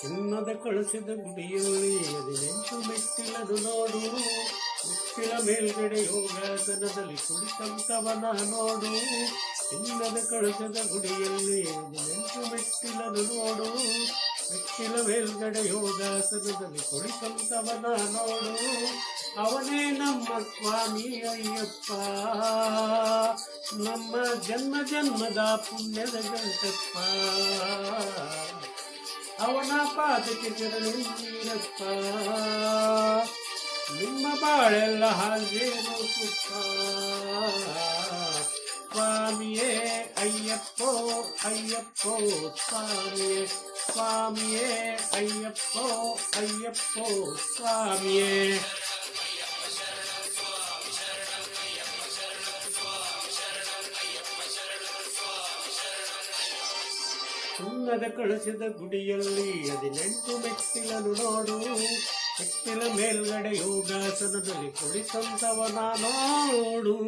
ಚಿನ್ನದ ಕಳಸದ ಗುಡಿಯಲ್ಲಿ 18 ಮೆಟ್ಟಿಲದು ನೋಡು. ಮೆಟ್ಟಿಲ ಮೇಲ್ಗಡೆ ಯೋಗಾಸನದಲ್ಲಿ ಕುಳಿತಂತವನ ನೋಡು. ಚಿನ್ನದ ಕಳಸದ ಗುಡಿಯಲ್ಲಿ 18 ಮೆಟ್ಟಿಲದು ನೋಡು. ಮೆಟ್ಟಿಲ ಮೇಲ್ಗಡೆ ಯೋಗಾಸನದಲ್ಲಿ ಕುಳಿತಂತವನ ನೋಡು. ಅವನೇ ನಮ್ಮ ಸ್ವಾಮಿ ಅಯ್ಯಪ್ಪ, ನಮ್ಮ ಜನ್ಮ ಜನ್ಮದ ಪುಣ್ಯದ ಗಂಟಪ್ಪ. ಅವನ ಪಾದಕ್ಕೆ ಶರಣೆಂದೀರಪ್ಪ, ನಿಮ್ಮ ಬಾಳೆಲ್ಲ ಹಾಗೇನು ಸುಖ. ಸ್ವಾಮಿಯೇ ಅಯ್ಯಪ್ಪೋ ಅಯ್ಯಪ್ಪೋ ಸ್ವಾಮಿಯೇ, ಸ್ವಾಮಿಯೇ ಅಯ್ಯಪ್ಪೋ ಅಯ್ಯಪ್ಪೋ ಸ್ವಾಮಿಯೇ. ಚಿನ್ನದ ಕಳಸದ ಗುಡಿಯಲ್ಲಿ 18 ಮೆಟ್ಟಿಲನ್ನು ನೋಡು. ಮೆಟ್ಟಿಲ ಮೇಲ್ಗಡೆ ಯೋಗಾಸನದಲ್ಲಿ ಕುಳಿತಂತವನ ನೋಡು.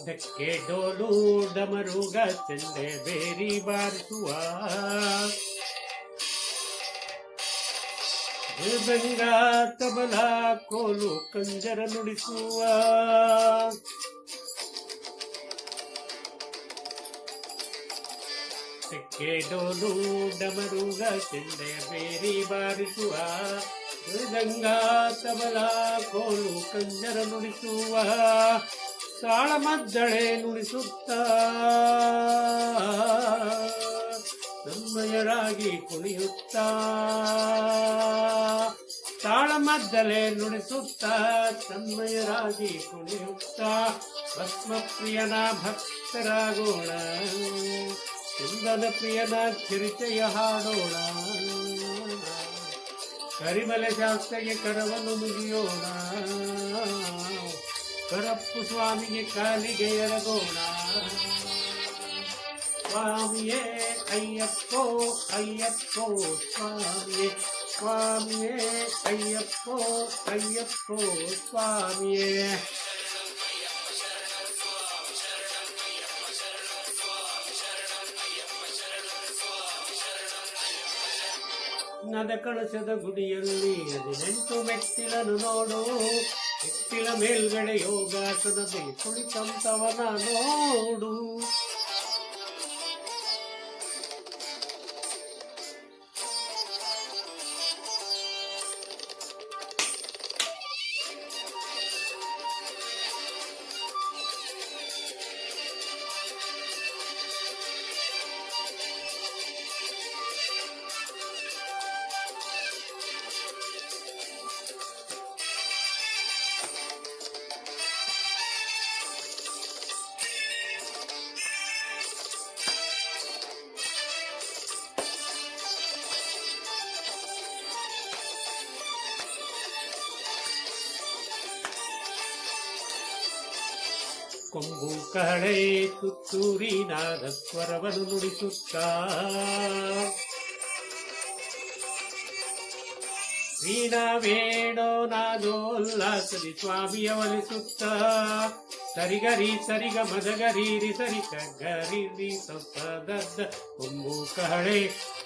ಧಕ್ಕೆ ಡೋಲು ಡಮರುಗ ಚೆಂಡೆ ಬೇರಿ ಬಾರಿಸುವ. ಮೃದಂಗ ತಬಲ ಕೋಲು ಕಂಜರ ನುಡಿಸುವ. ಧಕ್ಕೆ ಡೋಲು ಡಮರುಗ ಚೆಂಡೆ ಬೇರಿ ಬಾರಿಸುವ. ಮೃದಂಗ ತಬಲ ಕೋಲು ಕಂಜರ ನುಡಿಸುವ. ತಾಳಮದ್ದಳೆ ನುಡಿಸುತ್ತ ತನ್ಮಯರಾಗಿ ಕುಣಿಯುತ್ತ. ತಾಳಮದ್ದಳೆ ನುಡಿಸುತ್ತ ತನ್ಮಯರಾಗಿ ಕುಣಿಯುತ್ತ. ಭಸ್ಮಪ್ರಿಯನ ಭಕ್ತರಾಗೋಣ, ಚಂದನ ಪ್ರಿಯನ ಚರಿತೆಯ ಹಾಡೋಣ. ಕರಿಮಲೆ ಶಾಸ್ತ್ರಿಗೆ ಕರವನ್ನು ಮುಗಿಯೋಣ. ಕರಪ್ಪು ಸ್ವಾಮಿಗೆ ಕಾಲಿಗೆ ಎರಗೋಣ. ಸ್ವಾಮಿಯೇ ಅಯ್ಯಪ್ಪೋ ಅಯ್ಯಪ್ಪೋ ಸ್ವಾಮಿಯೇ, ಸ್ವಾಮಿಯೇ ಅಯ್ಯಪ್ಪೋ ಅಯ್ಯಪ್ಪೋ ಸ್ವಾಮಿಯೇ. ಚಿನ್ನದ ಕಳಸದ ಗುಡಿಯಲ್ಲಿ 18 ಮೆಟ್ಟಿಲನ್ನು ನೋಡು. ಮೆಟ್ಟಿಲ ಮೇಲ್ಗಡೆ ಯೋಗಾಸನದಲ್ಲಿ ಕುಳಿತಂತವನ ನೋಡು. ಕೊಂಬು ಕಹಳೆ ತುತ್ತೂರಿ ನಾದ ಸ್ವರವನ್ನು ನುಡಿಸುತ್ತ. ವೀಣಾ ವೇಣೋ ನಾದೋಲ್ಲಾಸದಿ ಸ್ವಾಮಿಯ ಒಲಿಸುತ್ತ. ಸರಿಗರಿ ಸರಿಗ ಮದಗರಿ ರಿ ಸರಿ ಕಗ್ಗರಿ ರಿ ಸಪ್ಪ ದದ್ದ. ಕೊಂಬು ಕಹಳೆ